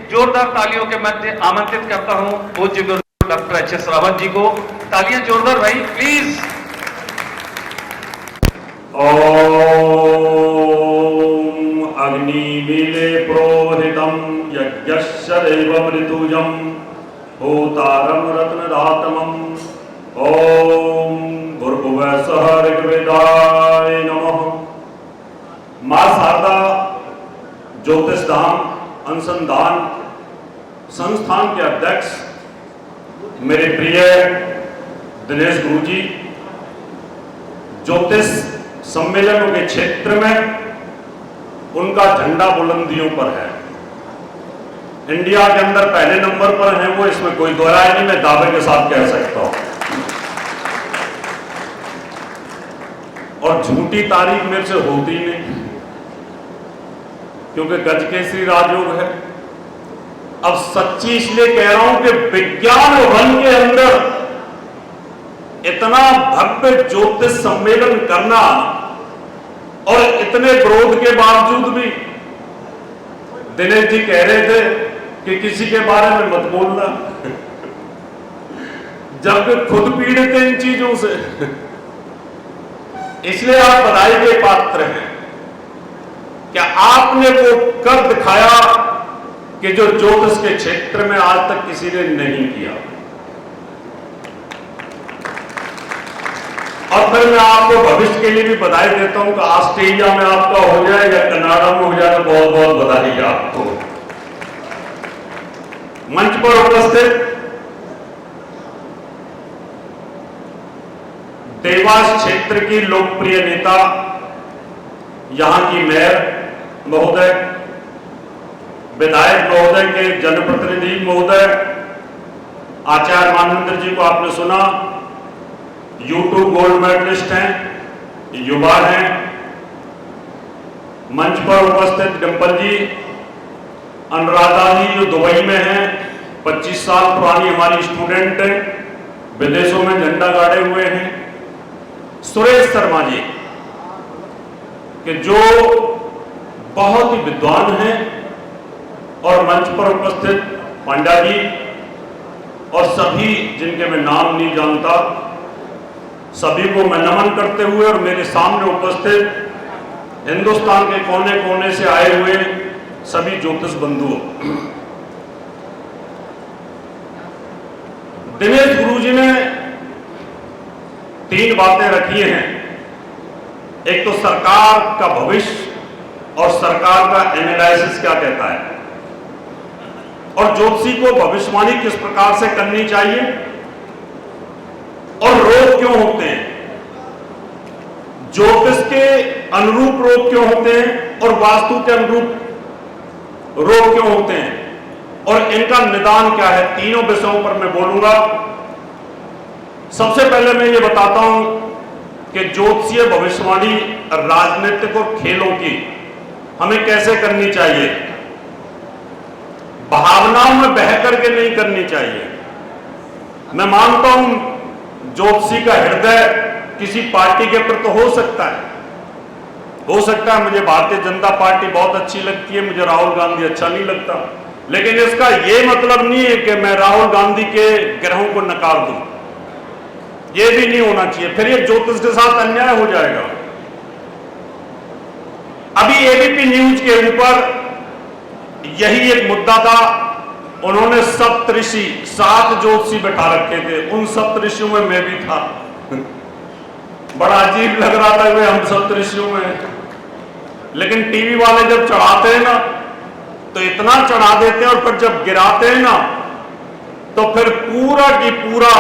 जोरदार तालियों के मध्य आमंत्रित करता हूं पूज्य गुरु डॉक्टर एच.एस. रावत जी को। तालियां जोरदार भाई प्लीज। ओम अग्निमीले प्रोहितम यज्ञस्य देवमृतुजं होतारं रत्नदातमं ओम भूर्भुवः स्वः ऋग्वेदाय नमः। मां शारदा ज्योतिष धाम अनुसंधान संस्थान के अध्यक्ष मेरे प्रिय दिनेश गुरु जी, ज्योतिष सम्मेलनों के क्षेत्र में उनका झंडा बुलंदियों पर है। इंडिया के अंदर पहले नंबर पर हैं वो, इसमें कोई दो राय नहीं, मैं दावे के साथ कह सकता हूं। और झूठी तारीफ मेरे से होती नहीं, क्योंकि गजकेसरी राजयोग है। अब सच्ची इसलिए कह रहा हूं कि विज्ञान वन के अंदर इतना भव्य ज्योतिष सम्मेलन करना और इतने विरोध के बावजूद भी दिनेश जी कह रहे थे कि किसी के बारे में मत बोलना, जबकि खुद पीड़ित हैं इन चीजों से। इसलिए आप बधाई के पात्र हैं। क्या आपने वो कर दिखाया कि जो ज्योतिष के क्षेत्र में आज तक किसी ने नहीं किया। और फिर मैं आपको भविष्य के लिए भी बधाई देता हूं कि ऑस्ट्रेलिया में आपका हो जाए या कनाडा में हो जाए, तो बहुत बहुत बधाई है आपको। मंच पर उपस्थित देवास क्षेत्र की लोकप्रिय नेता, यहां की मेयर महोदय, विधायक महोदय के जनप्रतिनिधि महोदय, आचार्य मानवेंद्र जी को आपने सुना, यूट्यूब गोल्ड मेडलिस्ट हैं, युवा हैं। मंच पर उपस्थित डिंपल जी, अनुराधा जी जो दुबई में हैं, 25 साल पुरानी हमारी स्टूडेंट हैं, विदेशों में झंडा गाड़े हुए हैं। सुरेश शर्मा जी कि जो बहुत ही विद्वान हैं, और मंच पर उपस्थित पांडा जी और सभी जिनके मैं नाम नहीं जानता, सभी को मैं नमन करते हुए और मेरे सामने उपस्थित हिंदुस्तान के कोने कोने से आए हुए सभी ज्योतिष बंधुओं, दिनेश गुरुजी ने 3 बातें रखी हैं। एक तो सरकार का भविष्य और सरकार का एनालिसिस क्या कहता है, और ज्योतिषी को भविष्यवाणी किस प्रकार से करनी चाहिए, और रोग क्यों होते हैं, ज्योतिष के अनुरूप रोग क्यों होते हैं, और वास्तु के अनुरूप रोग क्यों होते हैं, और इनका निदान क्या है। तीनों विषयों पर मैं बोलूंगा। सबसे पहले मैं ये बताता हूं कि ज्योतिषीय भविष्यवाणी राजनीतिक और खेलों की हमें कैसे करनी चाहिए। भावनाओं में बह करके नहीं करनी चाहिए। मैं मानता हूं ज्योतिषी का हृदय किसी पार्टी के प्रति हो सकता है, मुझे भारतीय जनता पार्टी बहुत अच्छी लगती है, मुझे राहुल गांधी अच्छा नहीं लगता, लेकिन इसका यह मतलब नहीं है कि मैं राहुल गांधी के ग्रहों को नकार दूं। यह भी नहीं होना चाहिए, फिर यह ज्योतिष के साथ अन्याय हो जाएगा। अभी एबीपी न्यूज के ऊपर यही एक मुद्दा था। उन्होंने सप्तऋषि 7 ज्योतिषी बैठा रखे थे, उन सप्तऋषियों में मैं भी था। बड़ा अजीब लग रहा था वे हम सप्तऋषियों में, लेकिन टीवी वाले जब चढ़ाते हैं ना तो इतना चढ़ा देते हैं, और फिर जब गिराते हैं ना तो फिर पूरा की पूरा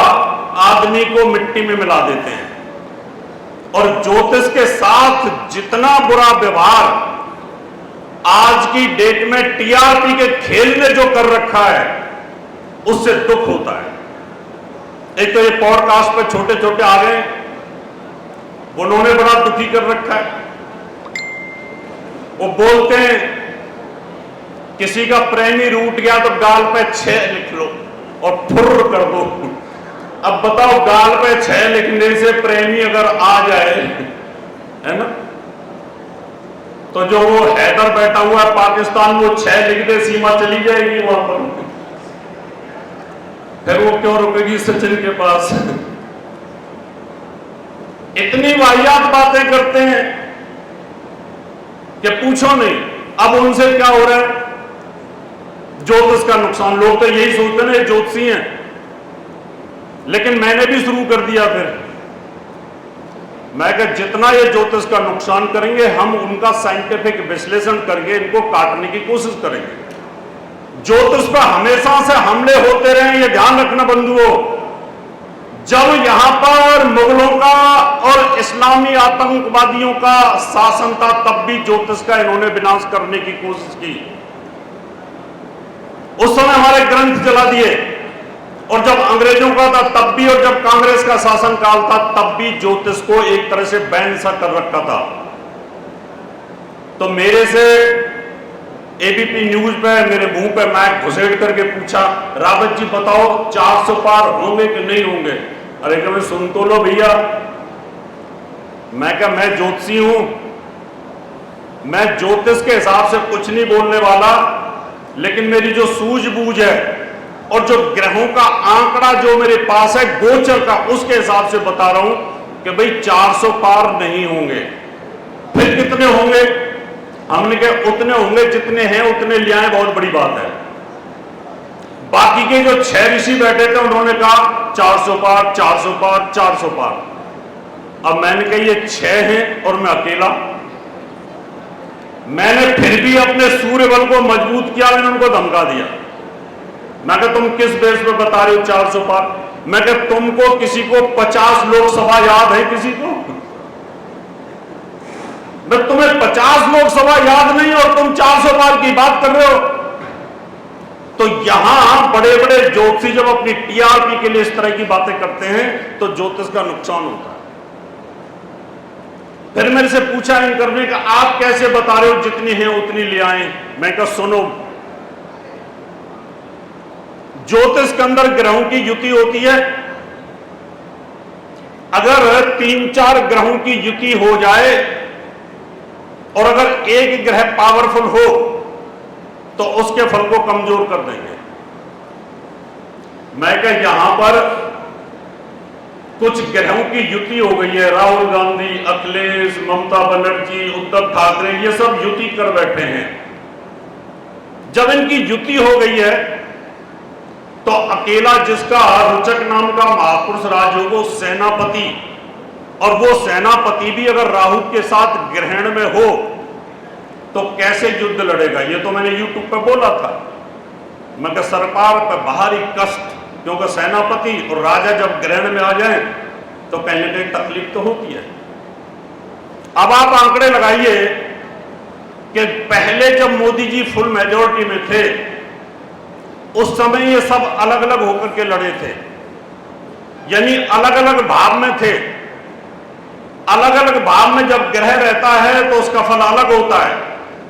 आदमी को मिट्टी में मिला देते हैं। और ज्योतिष के साथ जितना बुरा व्यवहार आज की डेट में टीआरपी के खेल ने जो कर रखा है, उससे दुख होता है। एक तो ये पॉडकास्ट पे छोटे छोटे आ गए, उन्होंने बड़ा दुखी कर रखा है। वो बोलते हैं किसी का प्रेमी रूठ गया तो गाल पे 6 लिख लो और फुर्र कर दो। अब बताओ, गाल पे 6 लिखने से प्रेमी अगर आ जाए, है ना, तो जो वो हैदर बैठा हुआ है पाकिस्तान, वो 6 लिख दे, सीमा चली जाएगी वहां पर। फिर वो क्यों रुकेगी सचिन के पास? इतनी वाहियात बातें करते हैं कि पूछो नहीं। अब उनसे क्या हो रहा है? ज्योतिष का नुकसान। लोग तो यही सोचते हैं ज्योतिषी हैं, लेकिन मैंने भी शुरू कर दिया। फिर मैं कहा जितना ये ज्योतिष का नुकसान करेंगे, हम उनका साइंटिफिक विश्लेषण करके इनको काटने की कोशिश करेंगे। ज्योतिष पर हमेशा से हमले होते रहे, ये ध्यान रखना बंधुओं। जब यहां पर मुगलों का और इस्लामी आतंकवादियों का शासन था, तब भी ज्योतिष का इन्होंने विनाश करने की कोशिश की। उस समय हमारे ग्रंथ जला दिए, और जब अंग्रेजों का था तब भी, और जब कांग्रेस का शासन काल था तब भी ज्योतिष को एक तरह से बैन सा कर रखा था। तो मेरे से एबीपी न्यूज पे मेरे मुंह पे मैक घुसेड़ करके पूछा, रावत जी बताओ 400 पार होंगे कि नहीं होंगे? अरे क्या मैं सुन तो लो भैया। मैं क्या, मैं ज्योतिषी हूं, मैं ज्योतिष के हिसाब से कुछ नहीं बोलने वाला, लेकिन मेरी जो सूझबूझ है और जो ग्रहों का आंकड़ा जो मेरे पास है गोचर का, उसके हिसाब से बता रहा हूं कि भाई 400 पार नहीं होंगे। फिर कितने होंगे? हमने कहा उतने होंगे जितने हैं उतने ले आए, बहुत बड़ी बात है। बाकी के जो 6 ऋषि बैठे थे उन्होंने कहा 400 पार, 400 पार, 400 पार। अब मैंने कहा ये 6 हैं और मैं अकेला। मैंने फिर भी अपने सूर्य बल को मजबूत किया, मैंने उनको धमका दिया। मैं कहा तुम किस बेस पे बता रहे हो 400 पार? मैं कहा तुमको किसी को 50 लोकसभा याद है? किसी को? मैं तुम्हें 50 लोकसभा याद नहीं और तुम 400 पार की बात कर रहे हो? तो यहां बड़े बड़े ज्योतिषी जब अपनी टीआरपी के लिए इस तरह की बातें करते हैं तो ज्योतिष का नुकसान होता है। फिर मेरे से पूछा इन करने का, आप कैसे बता रहे हो जितनी है उतनी ले आए? मैं कहा सुनो, ज्योतिष के अंदर ग्रहों की युति होती है। अगर 3-4 ग्रहों की युति हो जाए और अगर एक ग्रह पावरफुल हो तो उसके फल को कमजोर कर देंगे। मैं कहा यहां पर कुछ ग्रहों की युति हो गई है, राहुल गांधी, अखिलेश, ममता बनर्जी, उद्धव ठाकरे, ये सब युति कर बैठे हैं। जब इनकी युति हो गई है तो अकेला जिसका रुचक नाम का महापुरुष राज हो, वो सेनापति, और वो सेनापति भी अगर राहु के साथ ग्रहण में हो तो कैसे युद्ध लड़ेगा? ये तो मैंने यूट्यूब पर बोला था। मैं कहा सरकार पर बाहरी कष्ट, क्योंकि सेनापति और राजा जब ग्रहण में आ जाए तो कहीं ना कहीं तकलीफ तो होती है। अब आप आंकड़े लगाइए कि पहले जब मोदी जी फुल मेजॉरिटी में थे उस समय ये सब अलग अलग होकर के लड़े थे, यानी अलग अलग भाव में थे। अलग अलग भाव में जब ग्रह रहता है तो उसका फल अलग होता है।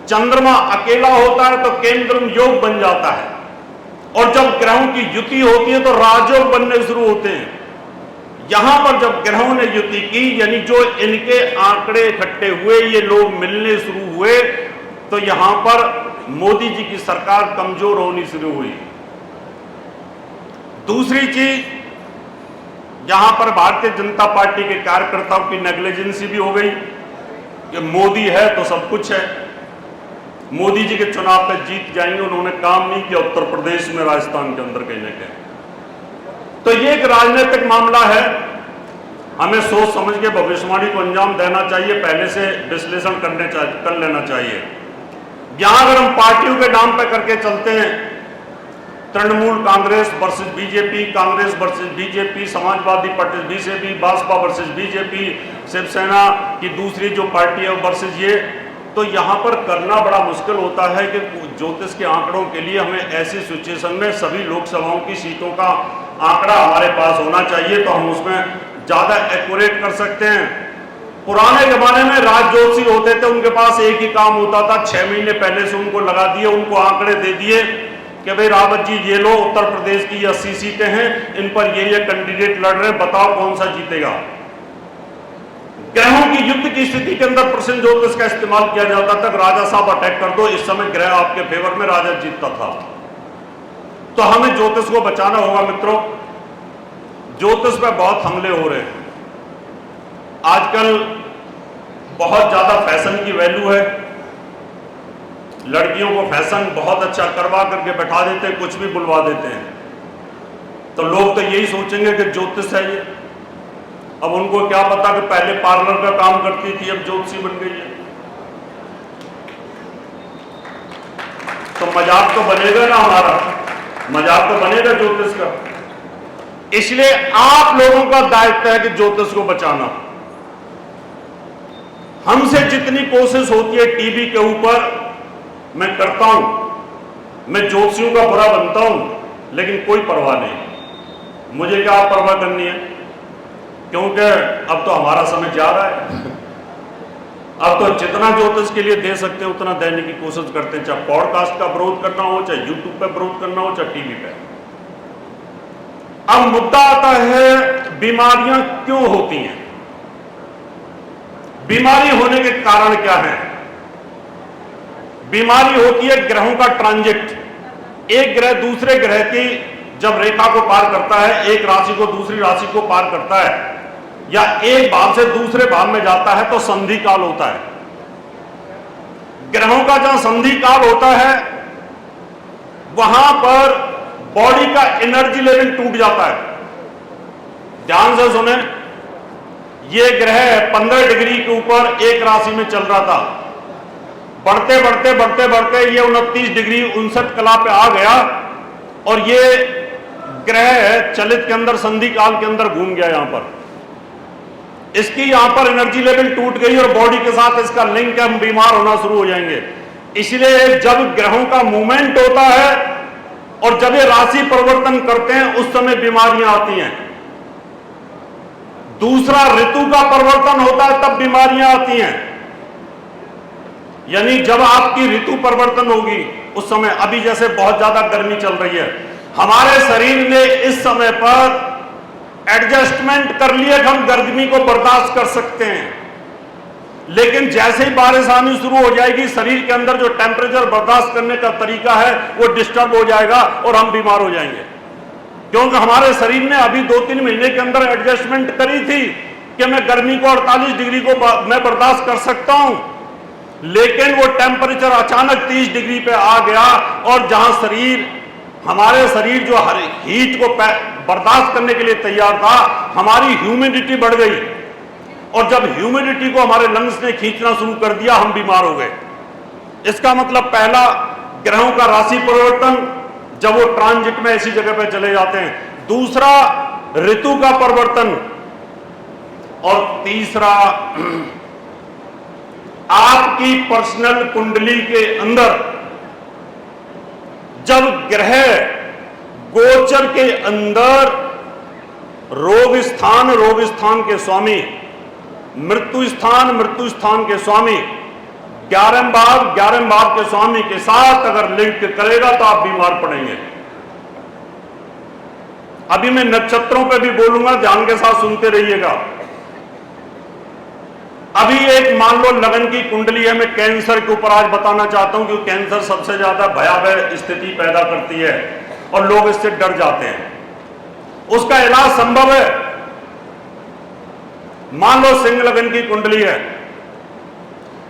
चंद्रमा अकेला होता है तो केंद्र योग बन जाता है, और जब ग्रहों की युति होती है तो राजयोग बनने शुरू होते हैं। यहां पर जब ग्रहों ने युति की, यानी जो इनके आंकड़े इकट्ठे हुए, ये लोग मिलने शुरू हुए, तो यहां पर मोदी जी की सरकार कमजोर होनी शुरू हुई। दूसरी चीज, यहां पर भारतीय जनता पार्टी के कार्यकर्ताओं की नेग्लिजेंसी भी हो गई कि मोदी है तो सब कुछ है। मोदी जी के चुनाव पे जीत जाएंगे, उन्होंने काम नहीं किया उत्तर प्रदेश में, राजस्थान के अंदर कहीं ना कहीं। तो ये एक राजनीतिक मामला है, हमें सोच समझ के भविष्यवाणी को अंजाम देना चाहिए, पहले से विश्लेषण कर लेना चाहिए। यहां अगर हम पार्टियों के नाम पे करके चलते हैं, Trinamool Congress versus BJP, Congress versus BJP, Samajwadi Party BJP, Bhajpa versus BJP, Shiv Sena की दूसरी जो पार्टी है वर्सेस ये, तो यहां पर करना बड़ा मुश्किल होता है कि ज्योतिष के आंकड़ों के लिए हमें ऐसी सिचुएशन में सभी लोकसभाओं की सीटों का आंकड़ा हमारे पास होना चाहिए, तो हम उसमें ज्यादा एक्यूरेट कर सकते हैं। पुराने जमाने में राज ज्योतिषी होते थे, उनके पास एक ही काम होता था, 6 महीने पहले से उनको लगा दिए, उनको आंकड़े दे दिए कि भाई रावत जी ये लो, उत्तर प्रदेश की 80 सीटें हैं, इन पर ये कैंडिडेट लड़ रहे हैं, बताओ कौन सा जीतेगा। ग्रहों की युद्ध की स्थिति के अंदर प्रश्न ज्योतिष का इस्तेमाल किया जाता था। राजा साहब अटैक कर दो, इस समय ग्रह आपके फेवर में, राजा जीतता था। तो हमें ज्योतिष को बचाना होगा मित्रों। ज्योतिष पे बहुत हमले हो रहे हैं आजकल। बहुत ज्यादा फैशन की वैल्यू है। लड़कियों को फैशन बहुत अच्छा करवा करके बैठा देते हैं, कुछ भी बुलवा देते हैं। तो लोग तो यही सोचेंगे कि ज्योतिष है ये। अब उनको क्या पता कि पहले पार्लर का काम करती थी, अब ज्योतिषी बन गई है। तो मजाक तो बनेगा ना, हमारा मजाक तो बनेगा ज्योतिष का। इसलिए आप लोगों का दायित्व है कि ज्योतिष को बचाना। हमसे जितनी कोशिश होती है टीवी के ऊपर मैं करता हूं, मैं ज्योतिषियों का बुरा बनता हूं, लेकिन कोई परवाह नहीं। मुझे क्या परवाह करनी है, क्योंकि अब तो हमारा समय जा रहा है। अब तो जितना ज्योतिष के लिए दे सकते हैं उतना देने की कोशिश करते हैं, चाहे पॉडकास्ट का विरोध करना हो, चाहे यूट्यूब पे विरोध करना हो, चाहे टीवी पे। अब मुद्दा आता है बीमारियां क्यों होती हैं, बीमारी होने के कारण क्या है। बीमारी होती है ग्रहों का ट्रांजिट। एक ग्रह दूसरे ग्रह की जब रेखा को पार करता है, एक राशि को दूसरी राशि को पार करता है, या एक भाव से दूसरे भाव में जाता है, तो संधि काल होता है। ग्रहों का जहां संधि काल होता है वहां पर बॉडी का एनर्जी लेवल टूट जाता है। ध्यान से सुने, ये ग्रह 15 डिग्री के ऊपर एक राशि में चल रहा था, बढ़ते बढ़ते बढ़ते बढ़ते ये 29 डिग्री 59 कला पे आ गया, और ये ग्रह चलित के अंदर संधि काल के अंदर घूम गया। यहां पर इसकी यहां पर एनर्जी लेवल टूट गई और बॉडी के साथ इसका लिंक है, हम बीमार होना शुरू हो जाएंगे। इसलिए जब ग्रहों का मूवमेंट होता है और जब ये राशि परिवर्तन करते हैं उस समय बीमारियां आती हैं। दूसरा, ऋतु का परिवर्तन होता है तब बीमारियां आती हैं। यानी जब आपकी ऋतु परिवर्तन होगी उस समय, अभी जैसे बहुत ज्यादा गर्मी चल रही है, हमारे शरीर ने इस समय पर एडजस्टमेंट कर लिया कि हम गर्मी को बर्दाश्त कर सकते हैं। लेकिन जैसे ही बारिश आनी शुरू हो जाएगी, शरीर के अंदर जो टेम्परेचर बर्दाश्त करने का तरीका है वो डिस्टर्ब हो जाएगा और हम बीमार हो जाएंगे। क्योंकि हमारे शरीर ने अभी 2-3 महीने के अंदर एडजस्टमेंट करी थी कि मैं गर्मी को 48 डिग्री को मैं बर्दाश्त कर सकता हूं, लेकिन वो टेम्परेचर अचानक 30 डिग्री पे आ गया, और जहां हमारे शरीर जो हर हीट को बर्दाश्त करने के लिए तैयार था, हमारी ह्यूमिडिटी बढ़ गई, और जब ह्यूमिडिटी को हमारे लंग्स ने खींचना शुरू कर दिया, हम बीमार हो गए। इसका मतलब पहला, ग्रहों का राशि परिवर्तन जब वो ट्रांजिट में ऐसी जगह पे चले जाते हैं। दूसरा, ऋतु का परिवर्तन, और तीसरा, आपकी पर्सनल कुंडली के अंदर जब ग्रह गोचर के अंदर रोग स्थान के स्वामी, मृत्यु स्थान के स्वामी, 11 भाव के स्वामी के साथ अगर लिंक करेगा तो आप बीमार पड़ेंगे। अभी मैं नक्षत्रों पे भी बोलूंगा, ध्यान के साथ सुनते रहिएगा। अभी एक मान लो लगन की कुंडली है, मैं कैंसर के ऊपर आज बताना चाहता हूं, क्योंकि कैंसर सबसे ज्यादा भयावह स्थिति पैदा करती है और लोग इससे डर जाते हैं। उसका इलाज संभव है। मान लो सिंह लगन की कुंडली है,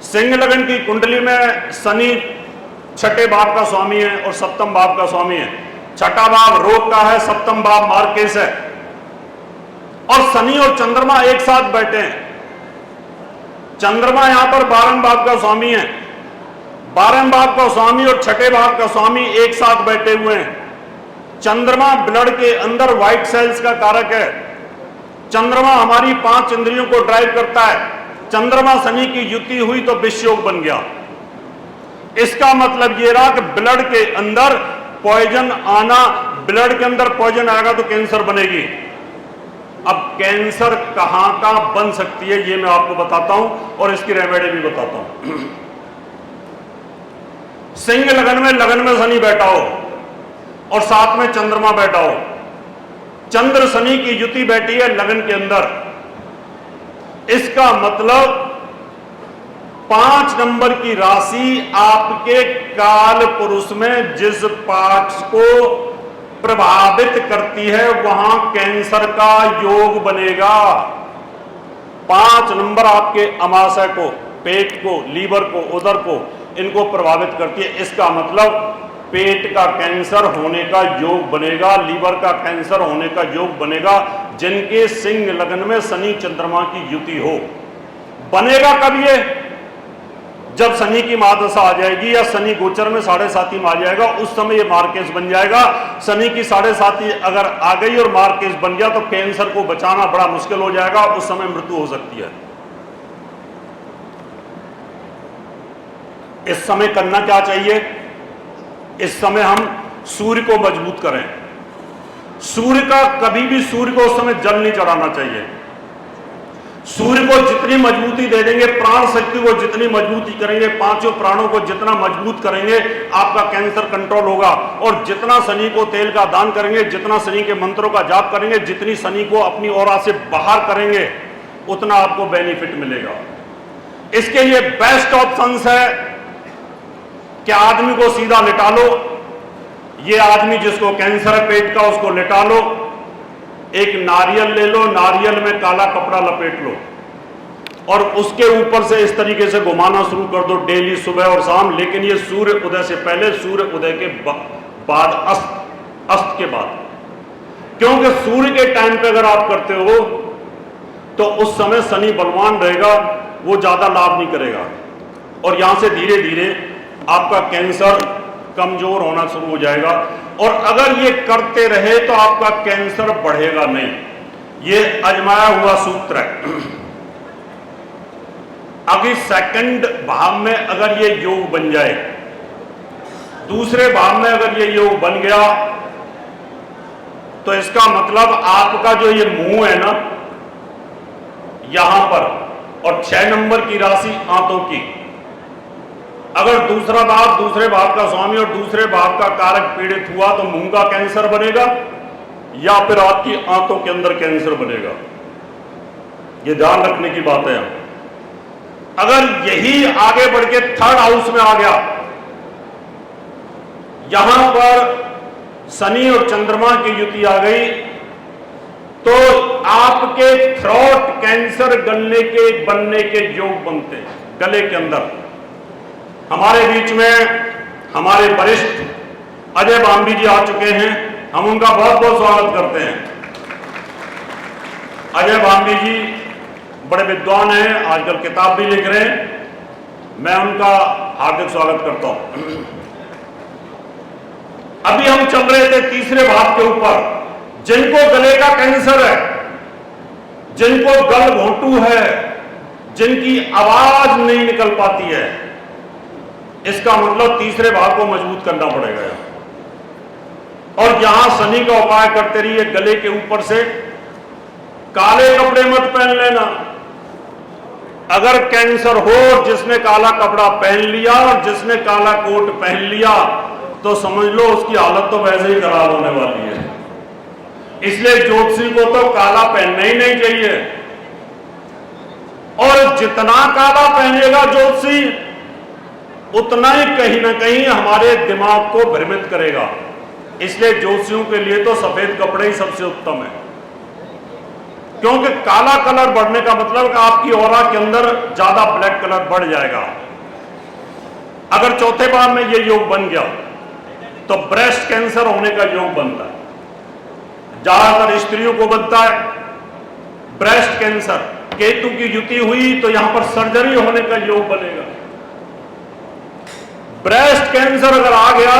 सिंह लगन की कुंडली में शनि 6ठे भाव का स्वामी है और 7म भाव का स्वामी है। 6ठा भाव रोग का है, 7म भाव मार्केस है, और शनि और चंद्रमा एक साथ बैठे हैं। चंद्रमा यहां पर 12 भाव का स्वामी है, 12 भाव का स्वामी और 6ठे भाव का स्वामी एक साथ बैठे हुए हैं। चंद्रमा ब्लड के अंदर व्हाइट सेल्स का कारक है। चंद्रमा हमारी 5 इंद्रियों को ड्राइव करता है। चंद्रमा शनि की युति हुई तो विषयोग बन गया। इसका मतलब यह रहा कि ब्लड के अंदर पॉइजन आना, ब्लड के अंदर पॉइजन आएगा तो कैंसर बनेगी। अब कैंसर कहां बन सकती है ये मैं आपको बताता हूं, और इसकी रेमेडी भी बताता हूं। सिंह लगन में शनि बैठा हो और साथ में चंद्रमा बैठा हो। चंद्र शनि की युति बैठी है लगन के अंदर। इसका मतलब 5 नंबर की राशि आपके काल पुरुष में जिस पार्ट्स को प्रभावित करती है वहां कैंसर का योग बनेगा। 5 नंबर आपके अमाशय को, पेट को, लीवर को, उदर को, इनको प्रभावित करती है। इसका मतलब पेट का कैंसर होने का योग बनेगा, लीवर का कैंसर होने का योग बनेगा जिनके सिंह लग्न में शनि चंद्रमा की युति हो। बनेगा कब ये? जब शनि की महादशा आ जाएगी या शनि गोचर में 7.5 में आ जाएगा, उस समय ये मार्केस बन जाएगा। शनि की 7.5 अगर आ गई और मार्केस बन गया तो कैंसर को बचाना बड़ा मुश्किल हो जाएगा, उस समय मृत्यु हो सकती है। इस समय करना क्या चाहिए? इस समय हम सूर्य को मजबूत करें। सूर्य का कभी भी, सूर्य को उस समय जल नहीं चढ़ाना चाहिए। सूर्य को जितनी मजबूती दे देंगे, प्राण शक्ति को जितनी मजबूती करेंगे, 5 प्राणों को जितना मजबूत करेंगे, आपका कैंसर कंट्रोल होगा। और जितना शनि को तेल का दान करेंगे, जितना शनि के मंत्रों का जाप करेंगे, जितनी शनि को अपनी औरा से बाहर करेंगे, उतना आपको बेनिफिट मिलेगा। इसके लिए बेस्ट ऑप्शंस है कि आदमी को सीधा लिटा लो। ये आदमी जिसको कैंसर है पेट का, उसको लिटा लो, एक नारियल ले लो, नारियल में काला कपड़ा लपेट लो और उसके ऊपर से इस तरीके से घुमाना शुरू कर दो डेली, सुबह और शाम। लेकिन ये सूर्य उदय से पहले, सूर्य उदय के बाद, अस्त के बाद, क्योंकि सूर्य के टाइम पे अगर आप करते हो तो उस समय शनि बलवान रहेगा, वो ज्यादा लाभ नहीं करेगा और यहां से धीरे धीरे आपका कैंसर कमजोर होना शुरू हो जाएगा। और अगर ये करते रहे तो आपका कैंसर बढ़ेगा नहीं। ये आजमाया हुआ सूत्र है। अभी सेकंड भाव में अगर ये योग बन जाए, दूसरे भाव में अगर ये योग बन गया, तो इसका मतलब आपका जो ये मुंह है ना यहां पर, और 6 नंबर की राशि आंतों की, अगर दूसरा भाव, दूसरे भाव का स्वामी और दूसरे भाव का कारक पीड़ित हुआ तो मुंह का कैंसर बनेगा या फिर आपकी आंतों के अंदर कैंसर बनेगा। ये ध्यान रखने की बात है। अगर यही आगे बढ़ के 3rd हाउस में आ गया, यहां पर शनि और चंद्रमा की युति आ गई, तो आपके थ्रोट कैंसर बनने के योग बनते हैं गले के अंदर। हमारे बीच में हमारे वरिष्ठ अजय बाम्बी जी आ चुके हैं, हम उनका बहुत बहुत स्वागत करते हैं। अजय बाम्बी जी बड़े विद्वान हैं, आजकल किताब भी लिख रहे हैं, मैं उनका हार्दिक स्वागत करता हूं। अभी हम चल रहे थे तीसरे भाव के ऊपर। जिनको गले का कैंसर है, जिनको गल घोंटू है, जिनकी आवाज नहीं निकल पाती है, इसका मतलब तीसरे भाव को मजबूत करना पड़ेगा। और यहां शनि का उपाय करते रहिए। गले के ऊपर से काले कपड़े मत पहन लेना। अगर कैंसर हो, जिसने काला कपड़ा पहन लिया और जिसने काला कोट पहन लिया, तो समझ लो उसकी हालत तो वैसे ही खराब होने वाली है। इसलिए ज्योतिषी को तो काला पहनना ही नहीं चाहिए। और जितना काला पहनेगा ज्योतिषी, उतना ही कहीं ना कहीं हमारे दिमाग को भ्रमित करेगा। इसलिए ज्योतिषियों के लिए तो सफेद कपड़े ही सबसे उत्तम है, क्योंकि काला कलर बढ़ने का मतलब कि आपकी ऑरा के अंदर ज्यादा ब्लैक कलर बढ़ जाएगा। अगर चौथे भाव में ये योग बन गया तो ब्रेस्ट कैंसर होने का योग बनता है, ज्यादातर स्त्रियों को बनता है ब्रेस्ट कैंसर। केतु की युति हुई तो यहां पर सर्जरी होने का योग बनेगा। ब्रेस्ट कैंसर अगर आ गया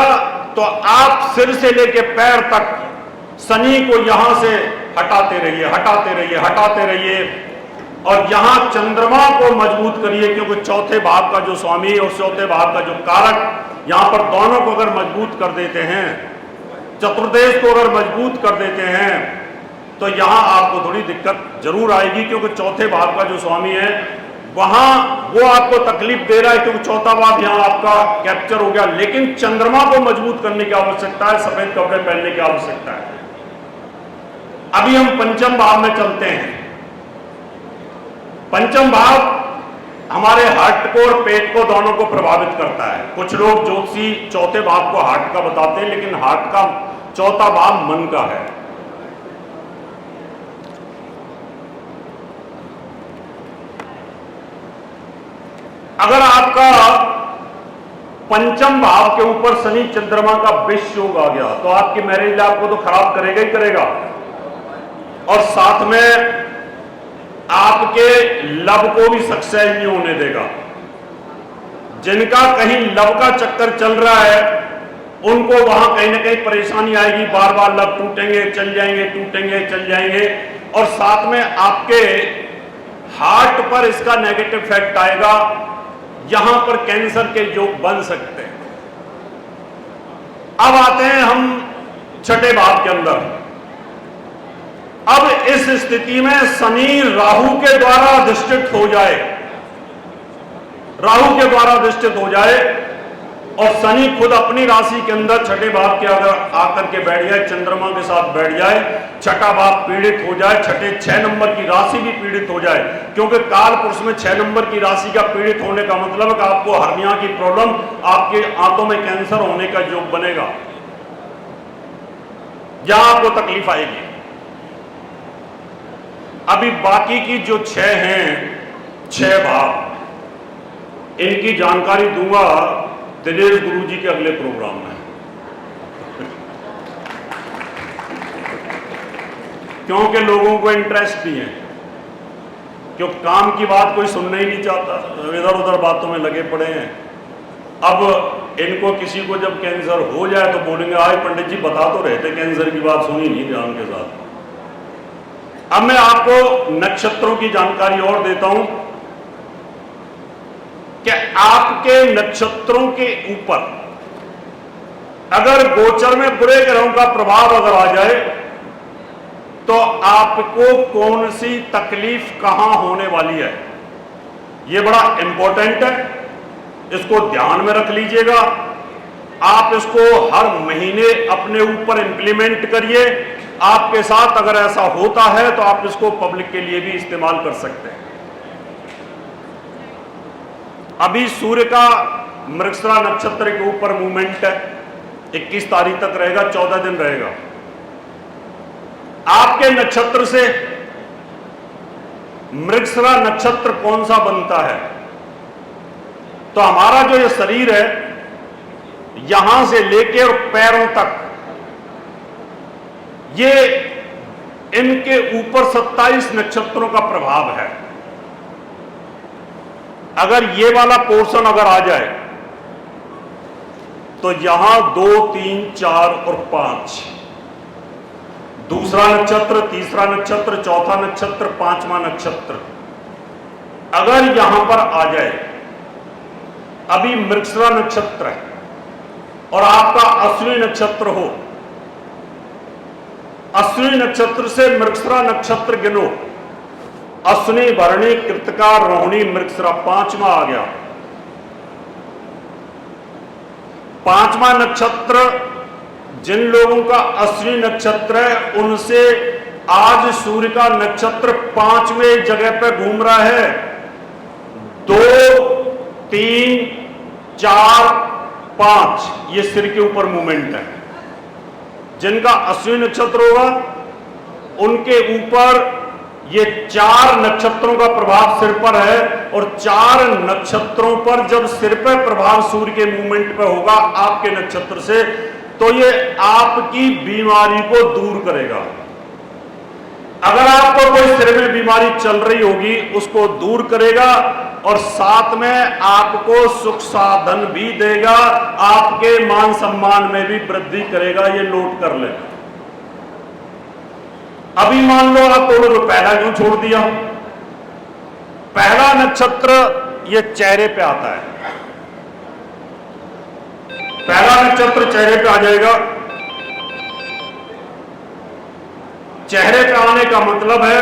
तो आप सिर से लेकर पैर तक शनि को यहां से हटाते रहिए, हटाते रहिए, हटाते रहिए। और यहां चंद्रमा को मजबूत करिए, क्योंकि चौथे भाव का जो स्वामी और चौथे भाव का जो कारक, यहां पर दोनों को अगर मजबूत कर देते हैं, चतुर्देश को अगर मजबूत कर देते हैं, तो यहां आपको थोड़ी दिक्कत जरूर आएगी, क्योंकि चौथे भाव का जो स्वामी है वहां वो आपको तकलीफ दे रहा है, क्योंकि चौथा भाव यहां आपका कैप्चर हो गया। लेकिन चंद्रमा को मजबूत करने की आवश्यकता है, सफेद कपड़े पहनने की आवश्यकता है। अभी हम पंचम भाव में चलते हैं। पंचम भाव हमारे हार्ट को और पेट को दोनों को प्रभावित करता है। कुछ लोग ज्योतिषी चौथे भाव को हार्ट का बताते हैं, लेकिन हार्ट का चौथा भाव मन का है। अगर आपका पंचम भाव के ऊपर शनि चंद्रमा का विष योग आ गया तो आपकी मैरिज लाइफ को तो खराब करेगा ही करेगा, और साथ में आपके लव को भी सक्सेस नहीं होने देगा। जिनका कहीं लव का चक्कर चल रहा है उनको वहां कहीं ना कहीं परेशानी आएगी, बार बार लव टूटेंगे चल जाएंगे, टूटेंगे चल जाएंगे, और साथ में आपके हार्ट पर इसका नेगेटिव इफेक्ट आएगा। यहां पर कैंसर के योग बन सकते हैं। अब आते हैं हम छठे भाव के अंदर। अब इस स्थिति में शनि राहु के द्वारा अधिष्ठित हो जाए, राहु के द्वारा अधिष्ठित हो जाए, और शनि खुद अपनी राशि के अंदर छठे भाव के अगर आकर के बैठ जाए, चंद्रमा के साथ बैठ जाए, छठा भाव पीड़ित हो जाए, छठे 6 नंबर की राशि भी पीड़ित हो जाए, क्योंकि काल पुरुष में 6 नंबर की राशि का पीड़ित होने का मतलब है कि आपको हर्निया की प्रॉब्लम, आपके आंतों में कैंसर होने का योग बनेगा, जहां आपको तकलीफ आएगी। अभी बाकी की जो 6 हैं, 6 भाव, इनकी जानकारी दूंगा दिनेश गुरु जी के अगले प्रोग्राम में, क्योंकि लोगों को इंटरेस्ट नहीं है, क्योंकि काम की बात कोई सुनना ही नहीं चाहता, इधर उधर बातों में लगे पड़े हैं। अब इनको किसी को जब कैंसर हो जाए तो बोलेंगे आज पंडित जी बता तो रहे थे, कैंसर की बात सुनी नहीं ध्यान के साथ। अब मैं आपको नक्षत्रों की जानकारी और देता हूं कि आपके नक्षत्रों के ऊपर अगर गोचर में बुरे ग्रहों का प्रभाव अगर आ जाए तो आपको कौन सी तकलीफ कहां होने वाली है, यह बड़ा इंपॉर्टेंट है, इसको ध्यान में रख लीजिएगा। आप इसको हर महीने अपने ऊपर इंप्लीमेंट करिए। आपके साथ अगर ऐसा होता है तो आप इसको पब्लिक के लिए भी इस्तेमाल कर सकते हैं। अभी सूर्य का मृगशिरा नक्षत्र के ऊपर मूवमेंट है, 21 तारीख तक रहेगा, 14 दिन रहेगा। आपके नक्षत्र से मृगशिरा नक्षत्र कौन सा बनता है, तो हमारा जो ये शरीर है यहां से लेके और पैरों तक, ये इनके ऊपर 27 नक्षत्रों का प्रभाव है। अगर ये वाला पोर्शन अगर आ जाए तो यहां 2, 3, 4 और 5, दूसरा नक्षत्र, तीसरा नक्षत्र, चौथा नक्षत्र, 5वां नक्षत्र अगर यहां पर आ जाए, अभी मृगशिरा नक्षत्र है और आपका अश्विनी नक्षत्र हो, अश्विनी नक्षत्र से मृगशिरा नक्षत्र गिनो, अश्विनी, भरणी, कृतिका, रोहिणी, मृगशिरा, 5वां आ गया। 5वां नक्षत्र जिन लोगों का अश्विनी नक्षत्र है उनसे आज सूर्य का नक्षत्र 5वें जगह पर घूम रहा है। 2, 3, 4, 5 ये सिर के ऊपर मूवमेंट है। जिनका अश्विनी नक्षत्र होगा उनके ऊपर ये 4 नक्षत्रों का प्रभाव सिर पर है, और 4 नक्षत्रों पर जब सिर पर प्रभाव सूर्य के मूवमेंट पर होगा आपके नक्षत्र से, तो ये आपकी बीमारी को दूर करेगा। अगर आपको कोई सिर में बीमारी चल रही होगी उसको दूर करेगा, और साथ में आपको सुख साधन भी देगा, आपके मान सम्मान में भी वृद्धि करेगा। ये नोट कर लें। अभी मान लो आप बोलो तो पहला क्यों छोड़ दिया? पहला नक्षत्र ये चेहरे पे आता है, पहला नक्षत्र चेहरे पे आ जाएगा। चेहरे पे आने का मतलब है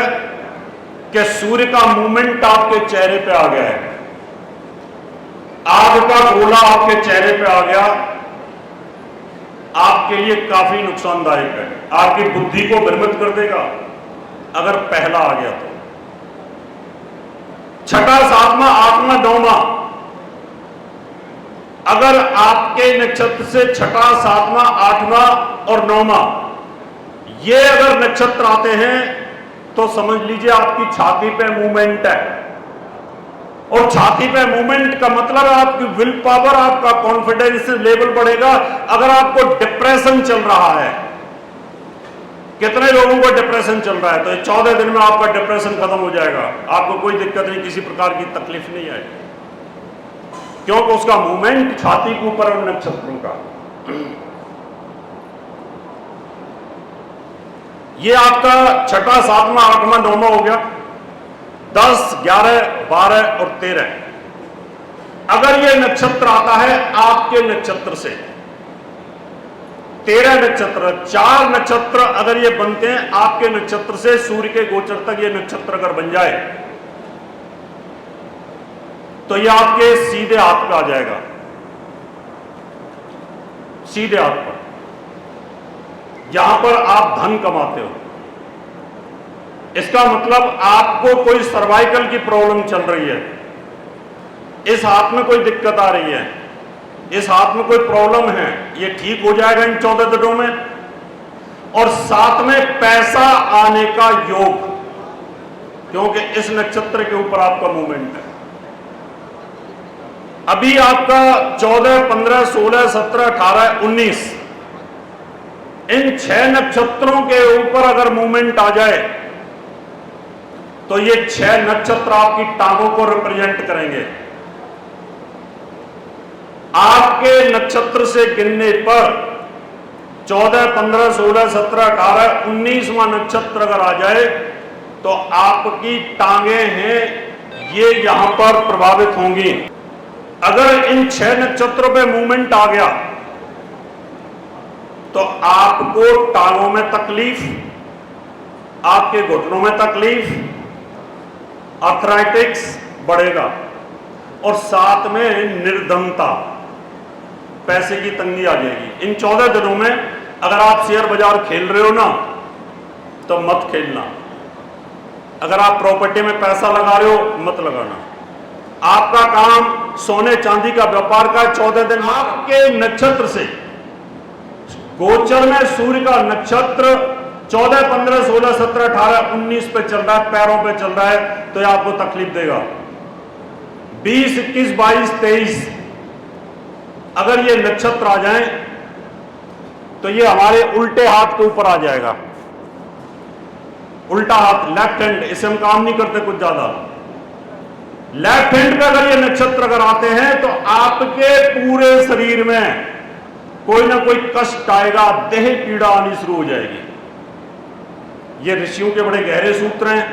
कि सूर्य का मूवमेंट आपके चेहरे पे आ गया है, आग का गोला आपके चेहरे पे आ गया, आपके लिए काफी नुकसानदायक है, आपकी बुद्धि को भ्रमित कर देगा अगर पहला आ गया तो। छठा, सातवां, आठवां, नौवां, अगर आपके नक्षत्र से छठा, सातवां, आठवां और नौवां ये अगर नक्षत्र आते हैं तो समझ लीजिए आपकी छाती पे मूवमेंट है। और छाती पे मूवमेंट का मतलब है आपकी विल पावर, आपका कॉन्फिडेंस लेवल बढ़ेगा। अगर आपको डिप्रेशन चल रहा है, कितने लोगों को डिप्रेशन चल रहा है, तो 14 दिन में आपका डिप्रेशन खत्म हो जाएगा। आपको कोई दिक्कत नहीं, किसी प्रकार की तकलीफ नहीं आएगी, क्योंकि उसका मूवमेंट छाती के ऊपर है नक्षत्रों का। ये आपका छठा, सातवां, आठवां, नौवां हो गया। 10, 11, 12 और 13 अगर ये नक्षत्र आता है आपके नक्षत्र से, 13 नक्षत्र, 4 नक्षत्र अगर ये बनते हैं आपके नक्षत्र से सूर्य के गोचर तक, ये नक्षत्र अगर बन जाए तो ये आपके सीधे हाथ पे आ जाएगा, सीधे हाथ पर, यहां पर आप धन कमाते हो। इसका मतलब आपको कोई सर्वाइकल की प्रॉब्लम चल रही है, इस हाथ में कोई दिक्कत आ रही है, इस हाथ में कोई प्रॉब्लम है, ये ठीक हो जाएगा इन 14 दिनों में। और साथ में पैसा आने का योग, क्योंकि इस नक्षत्र के ऊपर आपका मूवमेंट है। अभी आपका 14, 15, 16, 17, 18, 19 इन 6 नक्षत्रों के ऊपर अगर मूवमेंट आ जाए तो ये 6 नक्षत्र आपकी टांगों को रिप्रेजेंट करेंगे। आपके नक्षत्र से गिनने पर 14, 15, 16, 17, 18, 19वां नक्षत्र अगर आ जाए तो आपकी टांगे हैं ये यहां पर प्रभावित होंगी। अगर इन 6 नक्षत्रों पे मूवमेंट आ गया तो आपको टांगों में तकलीफ, आपके घुटनों में तकलीफ, आर्थराइटिक्स बढ़ेगा और साथ में निर्धनता, पैसे की तंगी आ जाएगी। इन 14 दिनों में अगर आप शेयर बाजार खेल रहे हो ना तो मत खेलना। अगर आप प्रॉपर्टी में पैसा लगा रहे हो मत लगाना। आपका काम सोने चांदी का व्यापार का 14 दिन आपके नक्षत्र से गोचर में सूर्य का नक्षत्र 14, 15, 16, 17, 18, 19 पे चल रहा है, पैरों पे चल रहा है, तो यह आपको तकलीफ देगा। 20, 21, 22, 23 अगर ये नक्षत्र आ जाएं तो ये हमारे उल्टे हाथ के ऊपर आ जाएगा। उल्टा हाथ, लेफ्ट हैंड, इससे हम काम नहीं करते कुछ ज्यादा। लेफ्ट हैंड पे अगर ये नक्षत्र अगर आते हैं तो आपके पूरे शरीर में कोई ना कोई कष्ट आएगा, देह पीड़ा आनी शुरू हो जाएगी। ये ऋषियों के बड़े गहरे सूत्र हैं,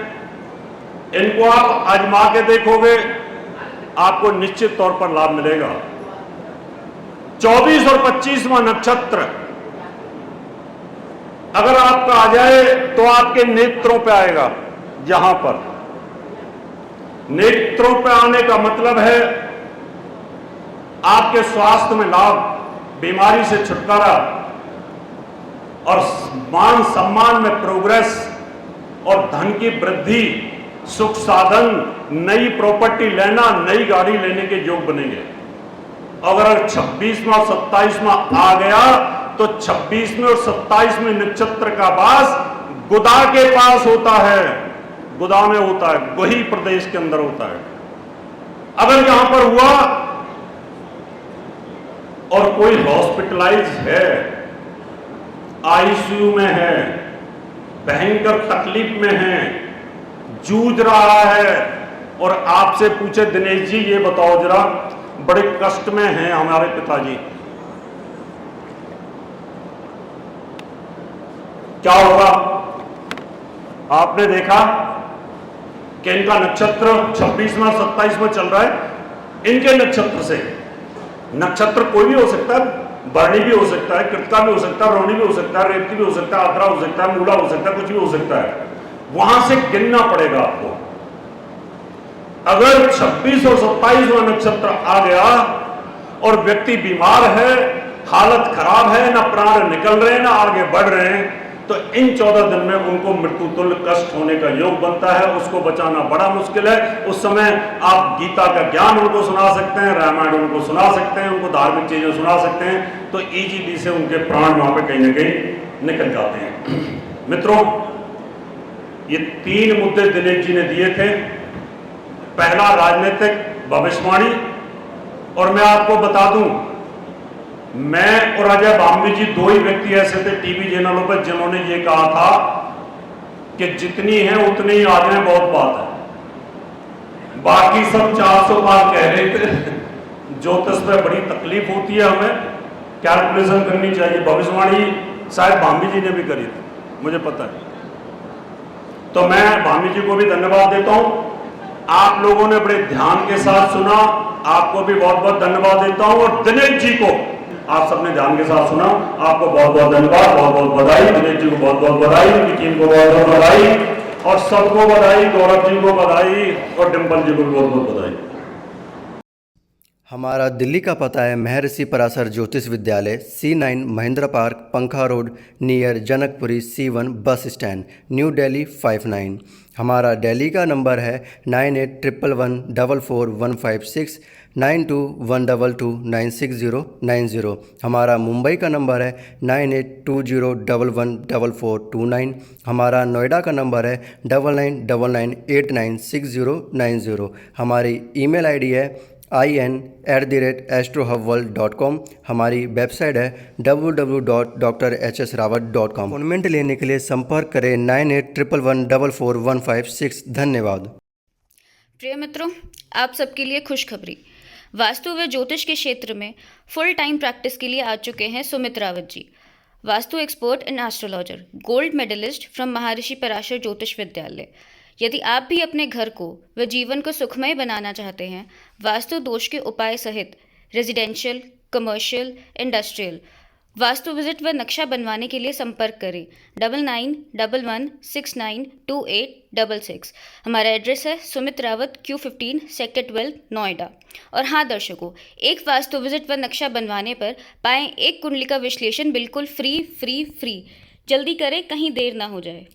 इनको आप आजमा के देखोगे आपको निश्चित तौर पर लाभ मिलेगा। 24 और 25वां नक्षत्र अगर आपका आ जाए तो आपके नेत्रों पे आएगा। यहां पर नेत्रों पे आने का मतलब है आपके स्वास्थ्य में लाभ, बीमारी से छुटकारा और मान सम्मान में प्रोग्रेस और धन की वृद्धि, सुख साधन, नई प्रॉपर्टी लेना, नई गाड़ी लेने के योग बनेंगे। अगर 26वां 27वां आ गया तो 26वें और 27वें नक्षत्र का वास गुदा के पास होता है, गुदा में होता है, वही प्रदेश के अंदर होता है। अगर यहां पर हुआ और कोई हॉस्पिटलाइज है, आईसीयू में है, भयंकर तकलीफ में है, जूझ रहा है और आपसे पूछे दिनेश जी ये बताओ जरा, बड़े कष्ट में हैं हमारे पिताजी, क्या होगा? आपने देखा कि इनका नक्षत्र 26वां 27वां चल रहा है। इनके नक्षत्र से, नक्षत्र कोई भी हो सकता है, भरणी भी हो सकता है, कृतिका भी हो सकता है, रोहिणी भी हो सकता है, रेवती भी हो सकता है, आद्रा हो सकता है, मूला हो सकता है, कुछ भी हो सकता है। वहां से गिनना पड़ेगा आपको। अगर 26 और 27वां नक्षत्र आ गया और व्यक्ति बीमार है, हालत खराब है, ना प्राण निकल रहे हैं ना आगे बढ़ रहे हैं, तो इन 14 दिन में उनको मृत्यु तुल्य कष्ट होने का योग बनता है। उसको बचाना बड़ा मुश्किल है। उस समय आप गीता का ज्ञान उनको सुना सकते हैं, रामायण उनको सुना सकते हैं, उनको धार्मिक चीजें सुना सकते हैं, तो इजीली से उनके प्राण वहां पे कहीं ना कहीं निकल जाते हैं। मित्रों, ये 3 मुद्दे दिलीप जी ने दिए थे। पहला, राजनीतिक भविष्यवाणी। और मैं आपको बता दूं, मैं और अजय भांबी जी 2 ही व्यक्ति ऐसे थे टीवी चैनलों पर जिन्होंने ये कहा था कि जितनी है उतनी ही आ जाए, बहुत बात है। बाकी सब 400 बार कह रहे थे। ज्योतिष पे बड़ी तकलीफ होती है, हमें कैलकुलेशन करनी चाहिए। भविष्यवाणी शायद भांबी जी ने भी करी थी, मुझे पता है। तो मैं भांबी जी को भी धन्यवाद देता हूं। आप लोगों ने बड़े ध्यान के साथ सुना, आपको भी बहुत बहुत धन्यवाद देता हूं। और दिनेश जी को आप सबने ध्यान के साथ सुना, आपको बहुत बहुत धन्यवाद, बहुत बहुत बधाई। दिनेश जी को बहुत बहुत बधाई, उनकी टीम को बहुत बहुत बधाई, और सबको बधाई, गौरव जी को बधाई, और डिम्पल जी को भी बहुत बहुत बधाई। हमारा दिल्ली का पता है महर्षि पराशर ज्योतिष विद्यालय, C9 महेंद्र पार्क, पंखा road, near Janakpuri, C1 bus stand, new Delhi 59। हमारा दिल्ली का नंबर है 9811144156, 9212296090। हमारा मुंबई का नंबर है 9820114429। हमारा नोएडा का नंबर है 9999896090। हमारी ईमेल आईडी है in@astrohubworld.com। हमारी वेबसाइट है www.drhsrawat.com। अपॉइंटमेंट लेने के लिए संपर्क करें 9811144156। धन्यवाद। प्रिय मित्रों, आप सबके लिए खुशखबरी। वास्तु व ज्योतिष के क्षेत्र में फुल टाइम प्रैक्टिस के लिए आ चुके हैं Sumit Rawat ji, Vastu expert and astrologer, gold medallist from Maharshi Parashar ज्योतिष विद्यालय। यदि आप भी अपने घर को व जीवन को सुखमय बनाना चाहते हैं, वास्तु दोष के उपाय सहित residential, commercial, industrial vastu visit व नक्शा बनवाने के लिए संपर्क करें 9911692866। हमारा एड्रेस है सुमित रावत, Q15 सेक्टर 12 नोएडा। और हाँ दर्शकों, एक वास्तु विजिट व नक्शा बनवाने पर पाएं एक कुंडली का विश्लेषण बिल्कुल फ्री। जल्दी करें, कहीं देर ना हो जाए।